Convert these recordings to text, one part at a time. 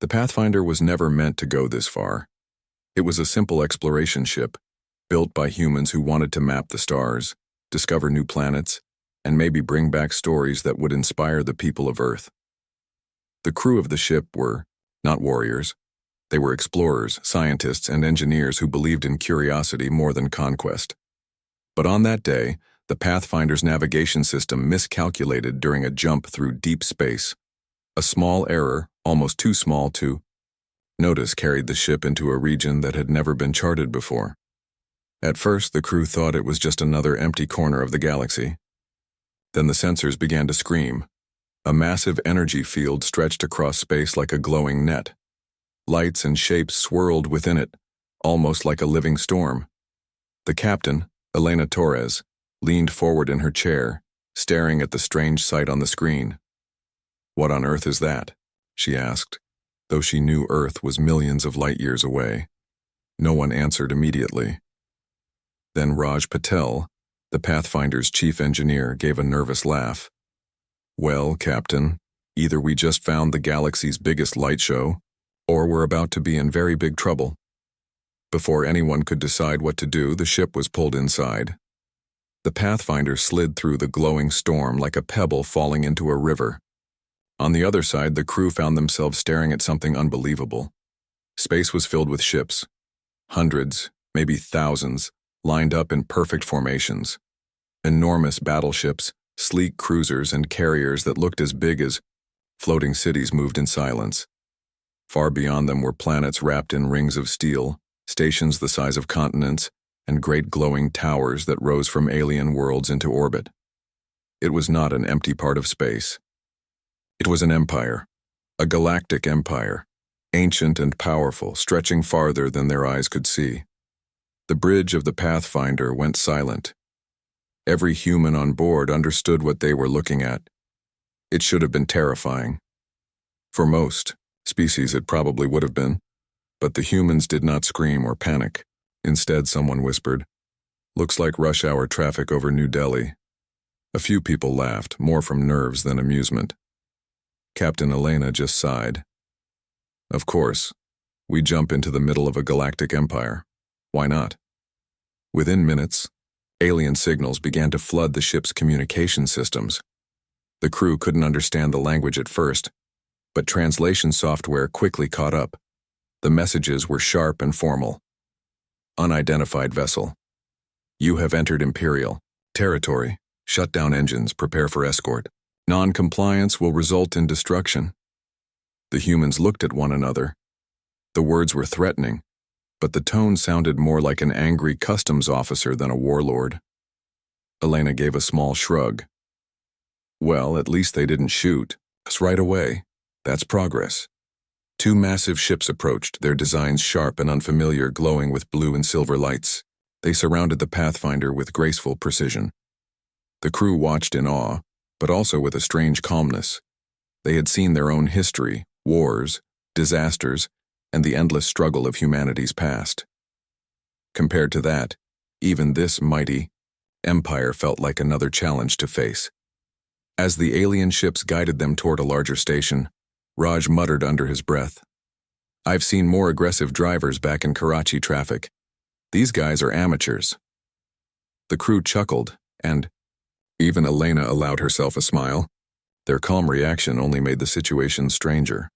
The Pathfinder was never meant to go this far. It was a simple exploration ship, built by humans who wanted to map the stars, discover new planets, and maybe bring back stories that would inspire the people of Earth. The crew of the ship were not warriors. They were explorers, scientists, and engineers who believed in curiosity more than conquest. But on that day, the Pathfinder's navigation system miscalculated during a jump through deep space. A small error, almost too small to notice, carried the ship into a region that had never been charted before. At first, the crew thought it was just another empty corner of the galaxy. Then the sensors began to scream. A massive energy field stretched across space like a glowing net. Lights and shapes swirled within it, almost like a living storm. The captain, Elena Torres, leaned forward in her chair, staring at the strange sight on the screen. "What on earth is that?" she asked, though she knew Earth was millions of light years away. No one answered immediately. Then Raj Patel, the Pathfinder's chief engineer, gave a nervous laugh. "Well, Captain, either we just found the galaxy's biggest light show, or we're about to be in very big trouble." Before anyone could decide what to do, the ship was pulled inside. The Pathfinder slid through the glowing storm like a pebble falling into a river. On the other side, the crew found themselves staring at something unbelievable. Space was filled with ships. Hundreds, maybe thousands, lined up in perfect formations. Enormous battleships, sleek cruisers, and carriers that looked as big as floating cities moved in silence. Far beyond them were planets wrapped in rings of steel, stations the size of continents, and great glowing towers that rose from alien worlds into orbit. It was not an empty part of space. It was an empire, a galactic empire, ancient and powerful, stretching farther than their eyes could see. The bridge of the Pathfinder went silent. Every human on board understood what they were looking at. It should have been terrifying. For most species, it probably would have been, but the humans did not scream or panic. Instead, someone whispered, "Looks like rush hour traffic over New Delhi." A few people laughed, more from nerves than amusement. Captain Elena just sighed. "Of course, we jump into the middle of a galactic empire. Why not?" Within minutes, alien signals began to flood the ship's communication systems. The crew couldn't understand the language at first, but translation software quickly caught up. The messages were sharp and formal. "Unidentified vessel. You have entered Imperial territory. Shut down engines. Prepare for escort. Non-compliance will result in destruction." The humans looked at one another. The words were threatening, but the tone sounded more like an angry customs officer than a warlord. Elena gave a small shrug. "Well, at least they didn't shoot us right away. That's progress." Two massive ships approached, their designs sharp and unfamiliar, glowing with blue and silver lights. They surrounded the Pathfinder with graceful precision. The crew watched in awe, but also with a strange calmness. They had seen their own history, wars, disasters, and the endless struggle of humanity's past. Compared to that, even this mighty empire felt like another challenge to face. As the alien ships guided them toward a larger station, Raj muttered under his breath, "I've seen more aggressive drivers back in Karachi traffic. These guys are amateurs." The crew chuckled, and even Elena allowed herself a smile. Their calm reaction only made the situation stranger.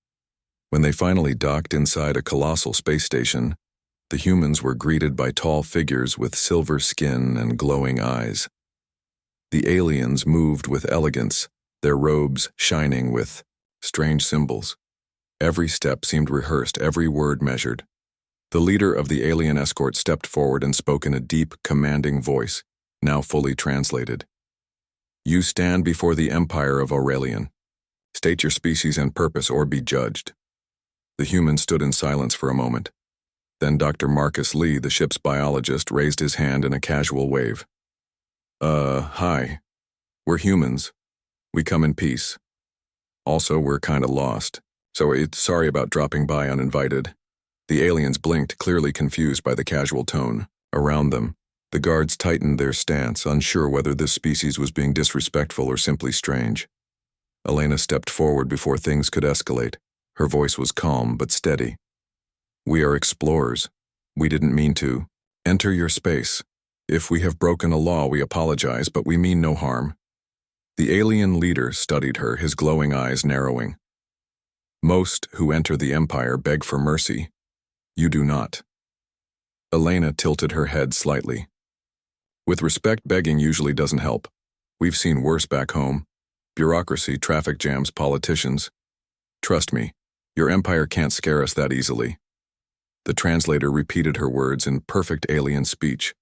When they finally docked inside a colossal space station, the humans were greeted by tall figures with silver skin and glowing eyes. The aliens moved with elegance, their robes shining with strange symbols. Every step seemed rehearsed, every word measured. The leader of the alien escort stepped forward and spoke in a deep, commanding voice, now fully translated. "You stand before the Empire of Aurelian. State your species and purpose or be judged." The humans stood in silence for a moment. Then Dr. Marcus Lee, the ship's biologist, raised his hand in a casual wave. Hi. We're humans. We come in peace. Also, we're kinda lost, so sorry about dropping by uninvited." The aliens blinked, clearly confused by the casual tone. Around them, the guards tightened their stance, unsure whether this species was being disrespectful or simply strange. Elena stepped forward before things could escalate. Her voice was calm but steady. "We are explorers. We didn't mean to enter your space. If we have broken a law, we apologize, but we mean no harm." The alien leader studied her, his glowing eyes narrowing. "Most who enter the Empire beg for mercy. You do not." Elena tilted her head slightly. "With respect, begging usually doesn't help. We've seen worse back home. Bureaucracy, traffic jams, politicians. Trust me, your empire can't scare us that easily." The translator repeated her words in perfect alien speech.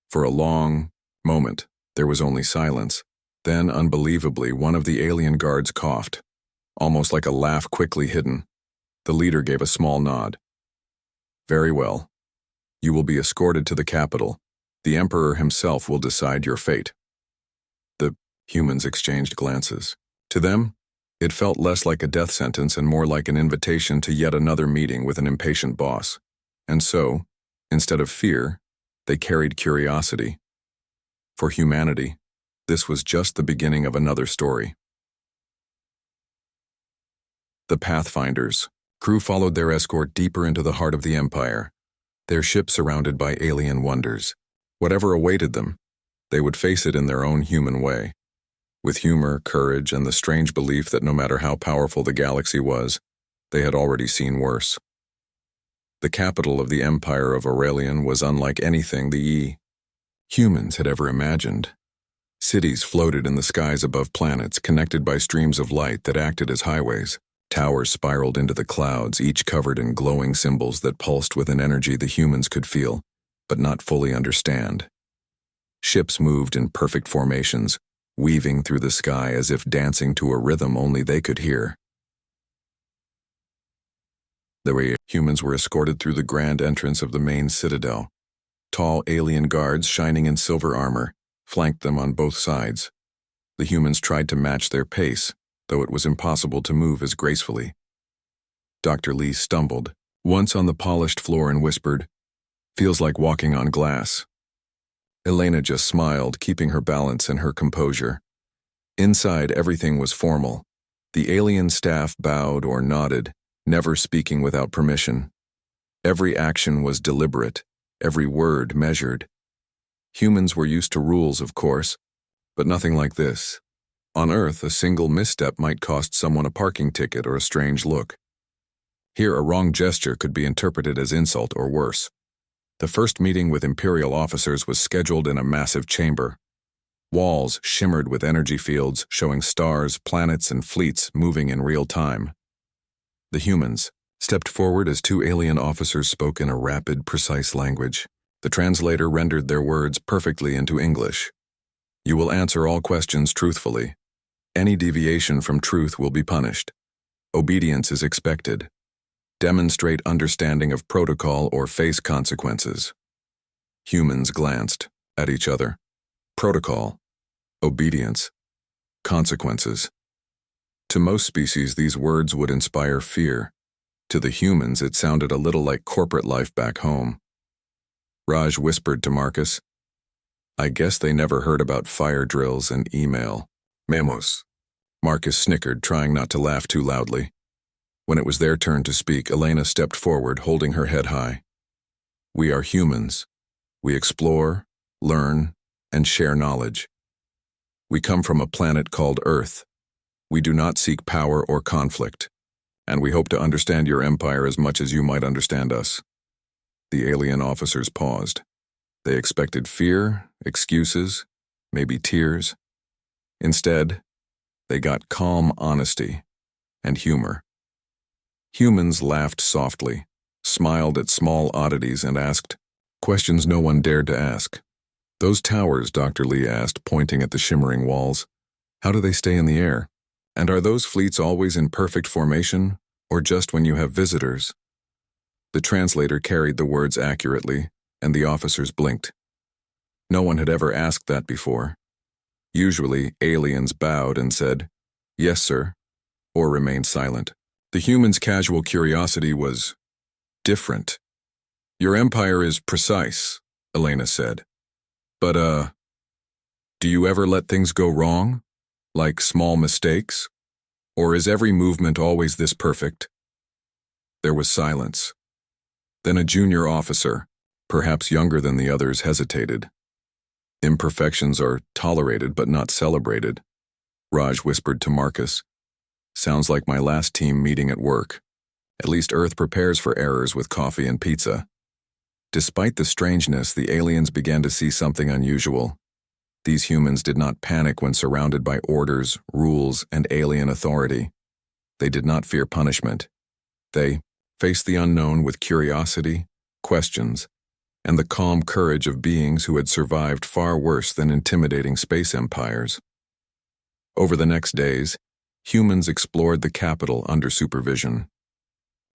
For a long moment, there was only silence. Then, unbelievably, one of the alien guards coughed, almost like a laugh quickly hidden. The leader gave a small nod. "Very well. You will be escorted to the capital. The Emperor himself will decide your fate." The humans exchanged glances. To them, it felt less like a death sentence and more like an invitation to yet another meeting with an impatient boss. And so, instead of fear, they carried curiosity. For humanity, this was just the beginning of another story. The Pathfinders. Crew followed their escort deeper into the heart of the Empire, their ship surrounded by alien wonders. Whatever awaited them, they would face it in their own human way, with humor, courage, and the strange belief that no matter how powerful the galaxy was, they had already seen worse. The capital of the Empire of Aurelian was unlike anything the humans had ever imagined. Cities floated in the skies above planets, connected by streams of light that acted as highways. Towers spiraled into the clouds, each covered in glowing symbols that pulsed with an energy the humans could feel, but not fully understand. Ships moved in perfect formations, weaving through the sky as if dancing to a rhythm only they could hear. The humans were escorted through the grand entrance of the main citadel. Tall alien guards, shining in silver armor, flanked them on both sides. The humans tried to match their pace, though it was impossible to move as gracefully. Dr. Lee stumbled, once on the polished floor, and whispered, "Feels like walking on glass." Elena just smiled, keeping her balance and her composure. Inside, everything was formal. The alien staff bowed or nodded, never speaking without permission. Every action was deliberate, every word measured. Humans were used to rules, of course, but nothing like this. On Earth, a single misstep might cost someone a parking ticket or a strange look. Here, a wrong gesture could be interpreted as insult or worse. The first meeting with Imperial officers was scheduled in a massive chamber. Walls shimmered with energy fields, showing stars, planets, and fleets moving in real time. The humans stepped forward as two alien officers spoke in a rapid, precise language. The translator rendered their words perfectly into English. "You will answer all questions truthfully. Any deviation from truth will be punished. Obedience is expected. Demonstrate understanding of protocol or face consequences." Humans glanced at each other. Protocol, obedience, consequences. To most species, these words would inspire fear. To the humans, it sounded a little like corporate life back home. Raj whispered to Marcus, "I guess they never heard about fire drills and email memos." Marcus snickered, trying not to laugh too loudly. When it was their turn to speak, Elena stepped forward, holding her head high. "We are humans. We explore, learn, and share knowledge. We come from a planet called Earth. We do not seek power or conflict, and we hope to understand your empire as much as you might understand us." The alien officers paused. They expected fear, excuses, maybe tears. Instead, they got calm honesty and humor. Humans laughed softly, smiled at small oddities, and asked questions no one dared to ask. "Those towers," Dr. Lee asked, pointing at the shimmering walls, "how do they stay in the air? And are those fleets always in perfect formation, or just when you have visitors?" The translator carried the words accurately, and the officers blinked. No one had ever asked that before. Usually, aliens bowed and said, "Yes, sir," or remained silent. The humans' casual curiosity was different. "Your empire is precise," Elena said. "But, do you ever let things go wrong? Like small mistakes? Or is every movement always this perfect?" There was silence. Then a junior officer, perhaps younger than the others, hesitated. Imperfections are tolerated but not celebrated, Raj whispered to Marcus. Sounds like my last team meeting at work. At least Earth prepares for errors with coffee and pizza. Despite the strangeness, the aliens began to see something unusual. These humans did not panic when surrounded by orders, rules, and alien authority. They did not fear punishment. They faced the unknown with curiosity, questions, and the calm courage of beings who had survived far worse than intimidating space empires. Over the next days, humans explored the capital under supervision.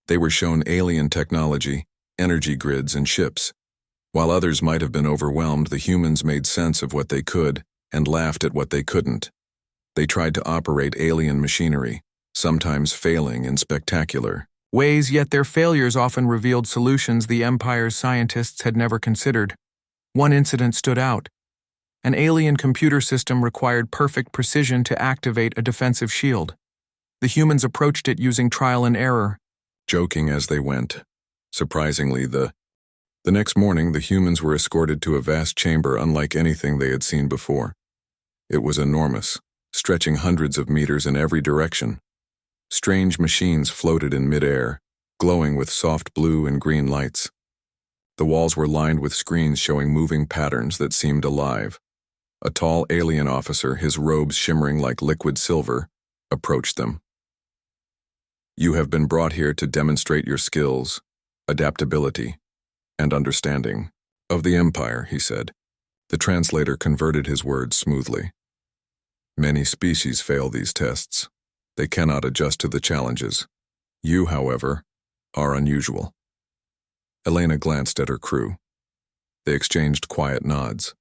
They were shown alien technology, energy grids, and ships. While others might have been overwhelmed, the humans made sense of what they could and laughed at what they couldn't. They tried to operate alien machinery, sometimes failing in spectacular ways, yet their failures often revealed solutions the Empire's scientists had never considered. One incident stood out. An alien computer system required perfect precision to activate a defensive shield. The humans approached it using trial and error, joking as they went. Surprisingly, the next morning, the humans were escorted to a vast chamber unlike anything they had seen before. It was enormous, stretching hundreds of meters in every direction. Strange machines floated in midair, glowing with soft blue and green lights. The walls were lined with screens showing moving patterns that seemed alive. A tall alien officer, his robes shimmering like liquid silver, approached them. You have been brought here to demonstrate your skills, adaptability, and understanding of the Empire, he said. The translator converted his words smoothly. Many species fail these tests. They cannot adjust to the challenges. You, however, are unusual. Elena glanced at her crew. They exchanged quiet nods.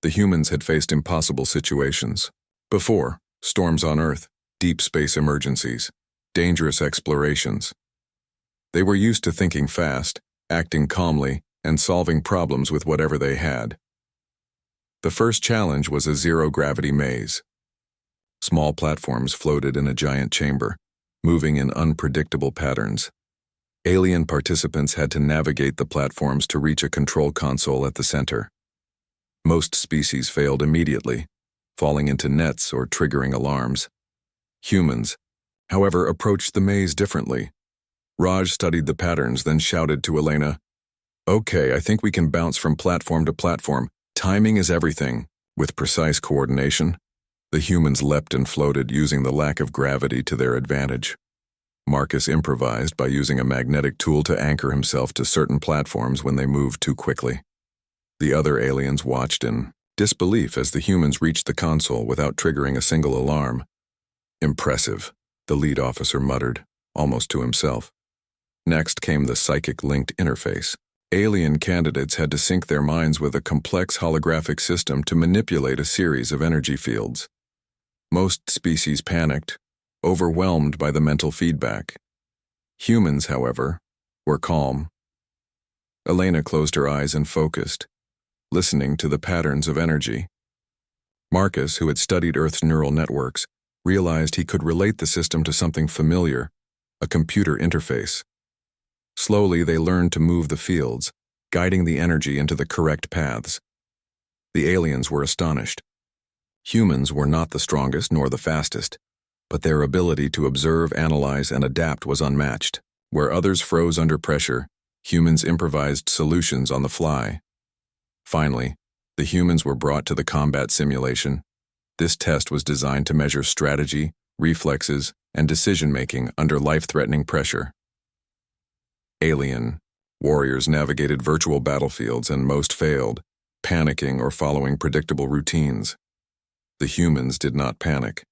The humans had faced impossible situations before: storms on Earth, deep space emergencies, dangerous explorations. They were used to thinking fast, acting calmly, and solving problems with whatever they had. The first challenge was a zero-gravity maze. Small platforms floated in a giant chamber, moving in unpredictable patterns. Alien participants had to navigate the platforms to reach a control console at the center. Most species failed immediately, falling into nets or triggering alarms. Humans, however, approached the maze differently. Raj studied the patterns, then shouted to Elena, "Okay, I think we can bounce from platform to platform. Timing is everything." With precise coordination, the humans leapt and floated, using the lack of gravity to their advantage. Marcus improvised by using a magnetic tool to anchor himself to certain platforms when they moved too quickly. The other aliens watched in disbelief as the humans reached the console without triggering a single alarm. "Impressive," the lead officer muttered, almost to himself. Next came the psychic-linked interface. Alien candidates had to sync their minds with a complex holographic system to manipulate a series of energy fields. Most species panicked, overwhelmed by the mental feedback. Humans, however, were calm. Elena closed her eyes and focused, listening to the patterns of energy. Marcus, who had studied Earth's neural networks, realized he could relate the system to something familiar, a computer interface. Slowly, they learned to move the fields, guiding the energy into the correct paths. The aliens were astonished. Humans were not the strongest nor the fastest, but their ability to observe, analyze, and adapt was unmatched. Where others froze under pressure, humans improvised solutions on the fly. Finally, the humans were brought to the combat simulation. This test was designed to measure strategy, reflexes, and decision-making under life-threatening pressure. Alien warriors navigated virtual battlefields, and most failed, panicking or following predictable routines. The humans did not panic.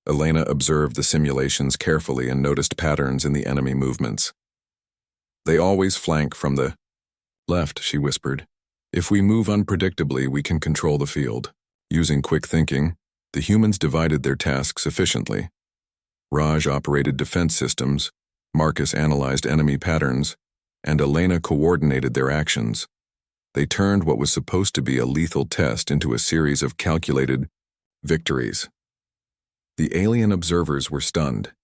Elena observed the simulations carefully and noticed patterns in the enemy movements. "They always flank from the left," she whispered. "If we move unpredictably, we can control the field." Using quick thinking, the humans divided their tasks efficiently. Raj operated defense systems, Marcus analyzed enemy patterns, and Elena coordinated their actions. They turned what was supposed to be a lethal test into a series of calculated victories. The alien observers were stunned.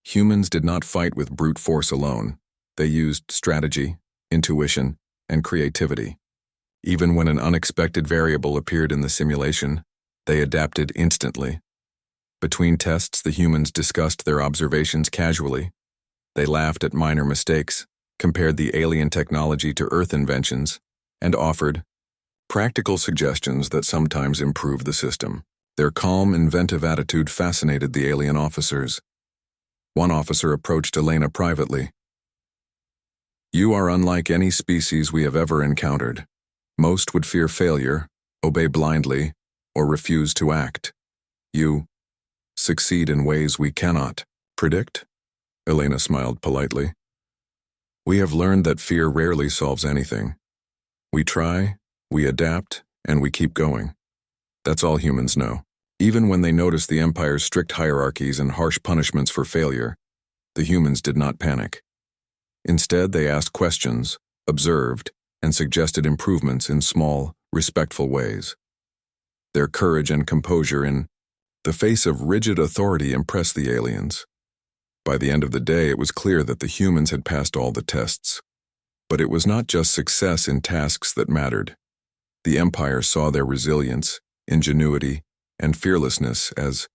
Humans did not fight with brute force alone. They used strategy, intuition, and creativity. Even when an unexpected variable appeared in the simulation, they adapted instantly. Between tests, the humans discussed their observations casually. They laughed at minor mistakes, compared the alien technology to Earth inventions, and offered practical suggestions that sometimes improved the system. Their calm, inventive attitude fascinated the alien officers. One officer approached Elena privately. "You are unlike any species we have ever encountered. Most would fear failure, obey blindly, or refuse to act. You succeed in ways we cannot predict." Elena smiled politely. "We have learned that fear rarely solves anything. We try, we adapt, and we keep going. That's all humans know." Even when they noticed the Empire's strict hierarchies and harsh punishments for failure, the humans did not panic. Instead, they asked questions, observed, and suggested improvements in small, respectful ways. Their courage and composure in the face of rigid authority impressed the aliens. By the end of the day, it was clear that the humans had passed all the tests. But it was not just success in tasks that mattered. The Empire saw their resilience, ingenuity, and fearlessness as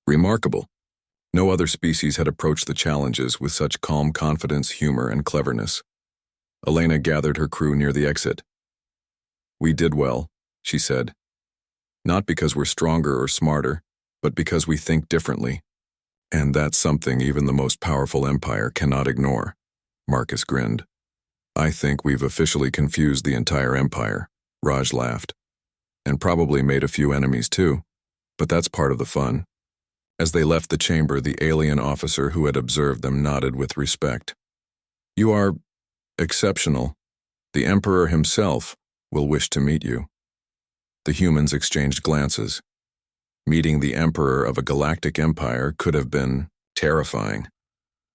remarkable. No other species had approached the challenges with such calm confidence, humor, and cleverness. Elena gathered her crew near the exit. "We did well," she said. "Not because we're stronger or smarter, but because we think differently. And that's something even the most powerful empire cannot ignore." Marcus grinned. "I think we've officially confused the entire empire," Raj laughed. "And probably made a few enemies too. But that's part of the fun." As they left the chamber, the alien officer who had observed them nodded with respect. "You are exceptional. The Emperor himself will wish to meet you." The humans exchanged glances. Meeting the Emperor of a galactic empire could have been terrifying.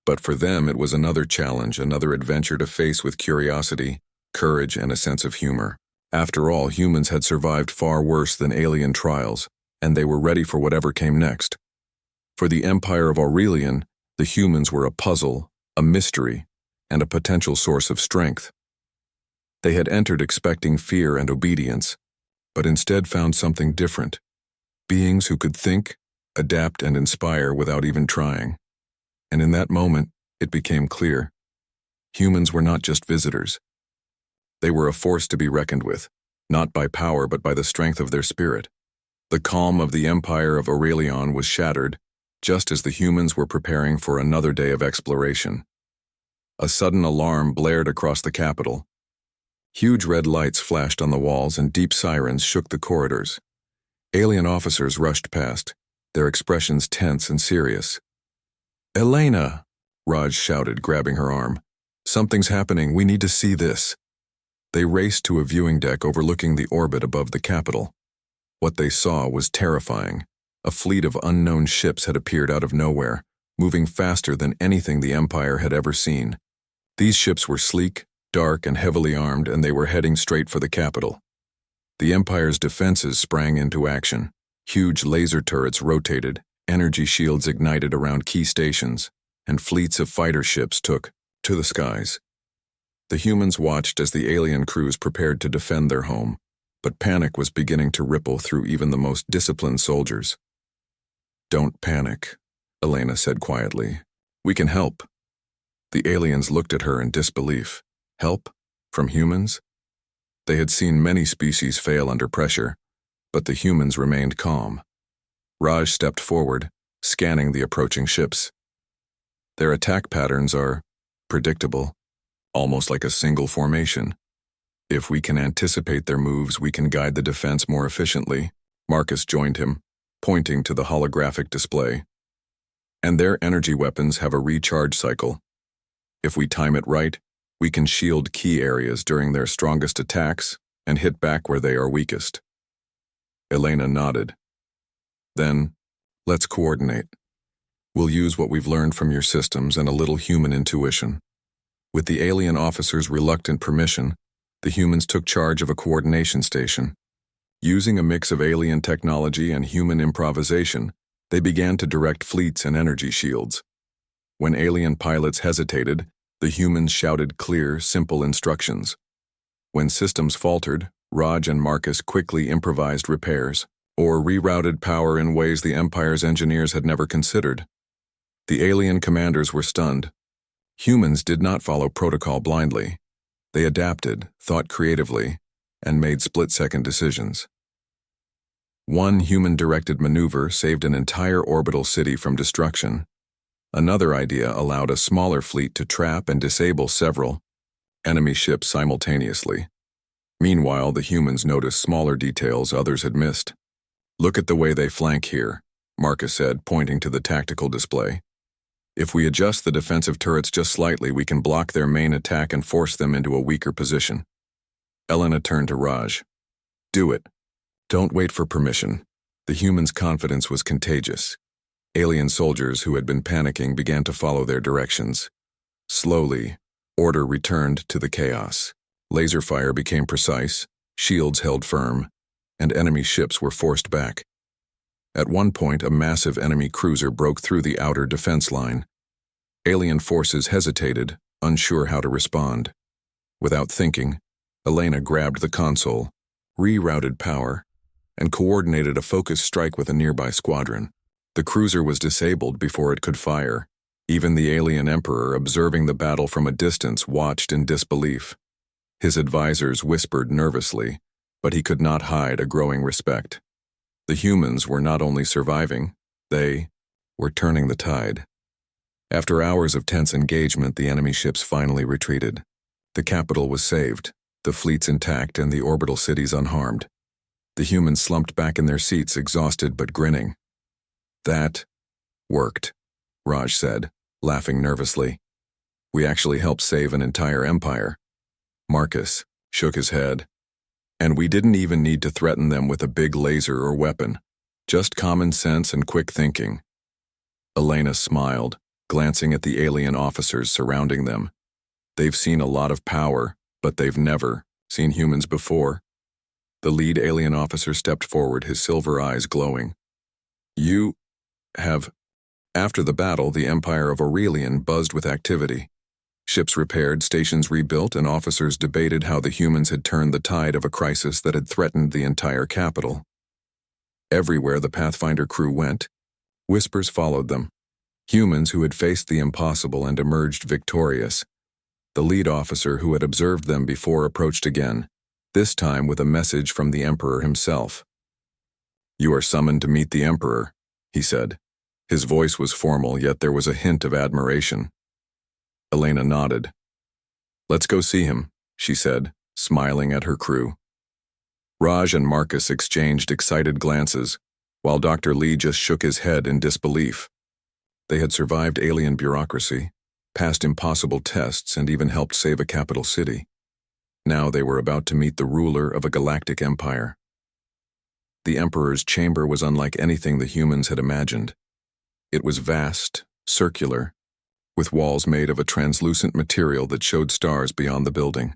But for them, it was another challenge, another adventure to face with curiosity, courage, and a sense of humor. After all, humans had survived far worse than alien trials, and they were ready for whatever came next. For the Empire of Aurelian, the humans were a puzzle, a mystery, and a potential source of strength. They had entered expecting fear and obedience, but instead found something different. Beings who could think, adapt, and inspire without even trying. And in that moment, it became clear. Humans were not just visitors. They were a force to be reckoned with, not by power but by the strength of their spirit. The calm of the Empire of Aurelion was shattered, just as the humans were preparing for another day of exploration. A sudden alarm blared across the capital. Huge red lights flashed on the walls and deep sirens shook the corridors. Alien officers rushed past, their expressions tense and serious. "Elena!" Raj shouted, grabbing her arm. "Something's happening, we need to see this." They raced to a viewing deck overlooking the orbit above the capital. What they saw was terrifying. A fleet of unknown ships had appeared out of nowhere, moving faster than anything the Empire had ever seen. These ships were sleek, dark, and heavily armed, and they were heading straight for the capital. The Empire's defenses sprang into action. Huge laser turrets rotated, energy shields ignited around key stations, and fleets of fighter ships took to the skies. The humans watched as the alien crews prepared to defend their home, but panic was beginning to ripple through even the most disciplined soldiers. "Don't panic," Elena said quietly. "We can help." The aliens looked at her in disbelief. Help? From humans? They had seen many species fail under pressure, but the humans remained calm. Raj stepped forward, scanning the approaching ships. "Their attack patterns are predictable, almost like a single formation. If we can anticipate their moves, we can guide the defense more efficiently." Marcus joined him, pointing to the holographic display. "And their energy weapons have a recharge cycle. If we time it right, we can shield key areas during their strongest attacks and hit back where they are weakest." Elena nodded. "Then, let's coordinate. We'll use what we've learned from your systems and a little human intuition." With the alien officer's reluctant permission, the humans took charge of a coordination station. Using a mix of alien technology and human improvisation, they began to direct fleets and energy shields. When alien pilots hesitated, the humans shouted clear, simple instructions. When systems faltered, Raj and Marcus quickly improvised repairs, or rerouted power in ways the Empire's engineers had never considered. The alien commanders were stunned. Humans did not follow protocol blindly. They adapted, thought creatively, and made split-second decisions. One human-directed maneuver saved an entire orbital city from destruction. Another idea allowed a smaller fleet to trap and disable several enemy ships simultaneously. Meanwhile, the humans noticed smaller details others had missed. "Look at the way they flank here," Marcus said, pointing to the tactical display. "If we adjust the defensive turrets just slightly, we can block their main attack and force them into a weaker position." Elena turned to Raj. "Do it. Don't wait for permission." The humans' confidence was contagious. Alien soldiers who had been panicking began to follow their directions. Slowly, order returned to the chaos. Laser fire became precise, shields held firm, and enemy ships were forced back. At one point, a massive enemy cruiser broke through the outer defense line. Alien forces hesitated, unsure how to respond. Without thinking, Elena grabbed the console, rerouted power, and coordinated a focused strike with a nearby squadron. The cruiser was disabled before it could fire. Even the alien emperor, observing the battle from a distance, watched in disbelief. His advisors whispered nervously, but he could not hide a growing respect. The humans were not only surviving, they were turning the tide. After hours of tense engagement, the enemy ships finally retreated. The capital was saved, the fleets intact, and the orbital cities unharmed. The humans slumped back in their seats, exhausted but grinning. "That worked," Raj said, laughing nervously. "We actually helped save an entire empire." Marcus shook his head. "And we didn't even need to threaten them with a big laser or weapon. Just common sense and quick thinking." Elena smiled, glancing at the alien officers surrounding them. "They've seen a lot of power, but they've never seen humans before." The lead alien officer stepped forward, his silver eyes glowing. "You have..." After the battle, the Empire of Aurelian buzzed with activity. Ships repaired, stations rebuilt, and officers debated how the humans had turned the tide of a crisis that had threatened the entire capital. Everywhere the Pathfinder crew went, whispers followed them. Humans who had faced the impossible and emerged victorious. The lead officer who had observed them before approached again, this time with a message from the Emperor himself. "You are summoned to meet the Emperor," he said. His voice was formal, yet there was a hint of admiration. Elena nodded. "Let's go see him," she said, smiling at her crew. Raj and Marcus exchanged excited glances, while Dr. Lee just shook his head in disbelief. They had survived alien bureaucracy, passed impossible tests, and even helped save a capital city. Now they were about to meet the ruler of a galactic empire. The Emperor's chamber was unlike anything the humans had imagined. It was vast, circular, with walls made of a translucent material that showed stars beyond the building.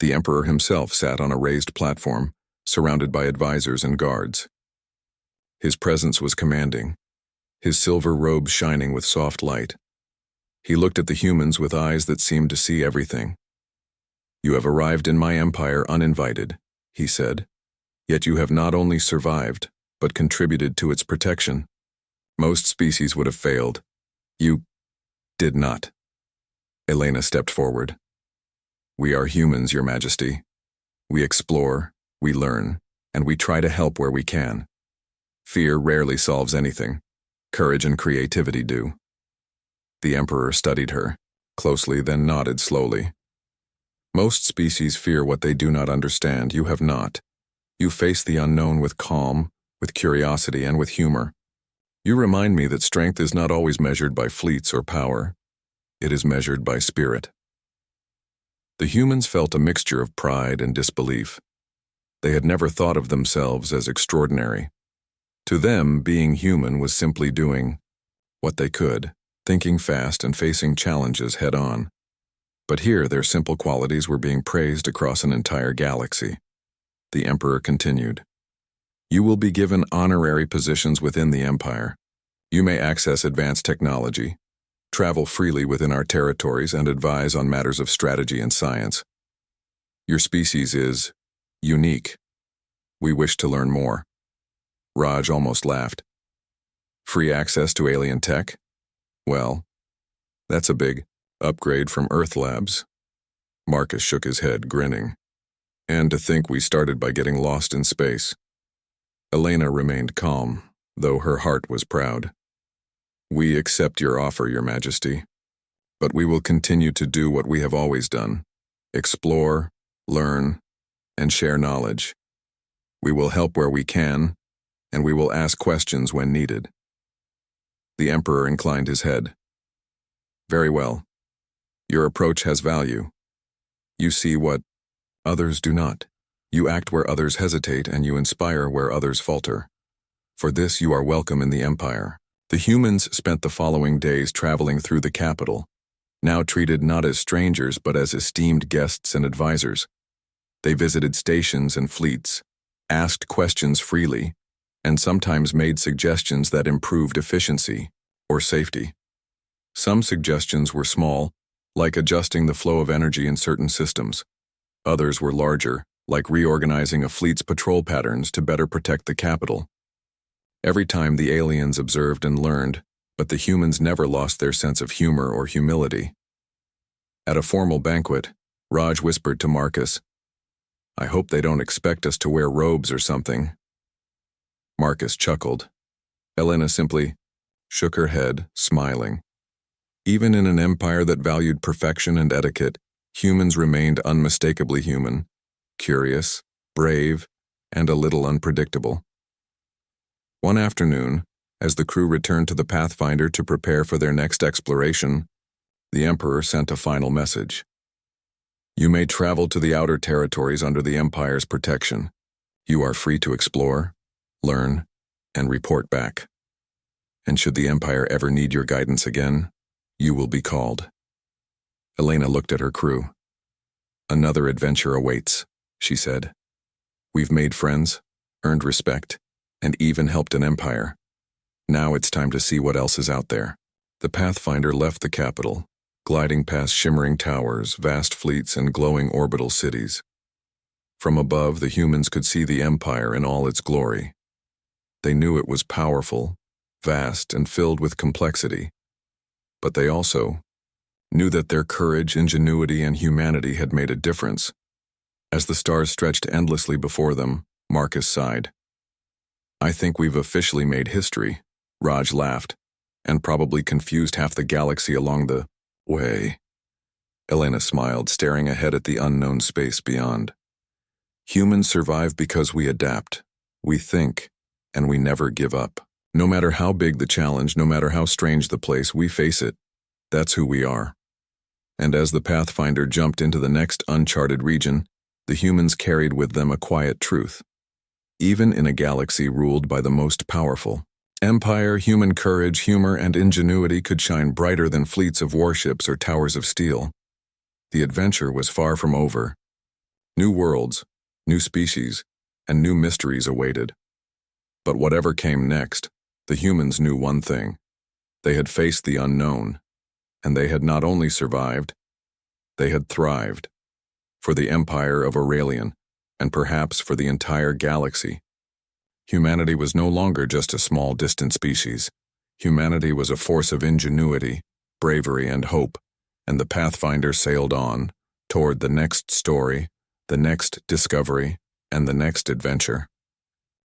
The Emperor himself sat on a raised platform, surrounded by advisors and guards. His presence was commanding, his silver robe shining with soft light. He looked at the humans with eyes that seemed to see everything. "You have arrived in my empire uninvited," he said. "Yet you have not only survived, but contributed to its protection. Most species would have failed. You did not." Elena stepped forward. "We are humans, Your Majesty. We explore, we learn, and we try to help where we can. Fear rarely solves anything. Courage and creativity do." The Emperor studied her closely, then nodded slowly. "Most species fear what they do not understand. You have not. You face the unknown with calm, with curiosity, and with humor. You remind me that strength is not always measured by fleets or power. It is measured by spirit." The humans felt a mixture of pride and disbelief. They had never thought of themselves as extraordinary. To them, being human was simply doing what they could, thinking fast and facing challenges head-on. But here, their simple qualities were being praised across an entire galaxy. The Emperor continued. "You will be given honorary positions within the Empire. You may access advanced technology. travel freely within our territories, and advise on matters of strategy and science. Your species is unique. We wish to learn more." Raj almost laughed. "Free access to alien tech? Well, that's a big upgrade from Earth Labs." Marcus shook his head, grinning. "And to think we started by getting lost in space." Elena remained calm, though her heart was proud. "We accept your offer, Your Majesty. But we will continue to do what we have always done: explore, learn, and share knowledge. We will help where we can, and we will ask questions when needed." The Emperor inclined his head. "Very well. Your approach has value. You see what others do not. You act where others hesitate, and you inspire where others falter. For this you are welcome in the Empire." The humans spent the following days traveling through the capital, now treated not as strangers but as esteemed guests and advisors. They visited stations and fleets, asked questions freely, and sometimes made suggestions that improved efficiency or safety. Some suggestions were small, like adjusting the flow of energy in certain systems. Others were larger, like reorganizing a fleet's patrol patterns to better protect the capital. Every time the aliens observed and learned, but the humans never lost their sense of humor or humility. At a formal banquet, Raj whispered to Marcus, "I hope they don't expect us to wear robes or something." Marcus chuckled. Elena simply shook her head, smiling. Even in an empire that valued perfection and etiquette, humans remained unmistakably human, curious, brave, and a little unpredictable. One afternoon, as the crew returned to the Pathfinder to prepare for their next exploration, the Emperor sent a final message. "You may travel to the outer territories under the Empire's protection. You are free to explore, learn, and report back. And should the Empire ever need your guidance again, you will be called." Elena looked at her crew. "Another adventure awaits," she said. "We've made friends, earned respect, and even helped an empire. Now it's time to see what else is out there." The Pathfinder left the capital, gliding past shimmering towers, vast fleets, and glowing orbital cities. From above, the humans could see the Empire in all its glory. They knew it was powerful, vast, and filled with complexity. But they also knew that their courage, ingenuity, and humanity had made a difference. As the stars stretched endlessly before them, Marcus sighed. "I think we've officially made history," Raj laughed, "and probably confused half the galaxy along the way." Elena smiled, staring ahead at the unknown space beyond. "Humans survive because we adapt, we think, and we never give up. No matter how big the challenge, no matter how strange the place, we face it. That's who we are." And as the Pathfinder jumped into the next uncharted region, the humans carried with them a quiet truth. Even in a galaxy ruled by the most powerful empire, human courage, humor, and ingenuity could shine brighter than fleets of warships or towers of steel. The adventure was far from over. New worlds, new species, and new mysteries awaited. But whatever came next, the humans knew one thing. They had faced the unknown, and they had not only survived, they had thrived. For the empire of Aurelian, and perhaps for the entire galaxy. Humanity was no longer just a small, distant species. Humanity was a force of ingenuity, bravery, and hope, and the Pathfinder sailed on, toward the next story, the next discovery, and the next adventure.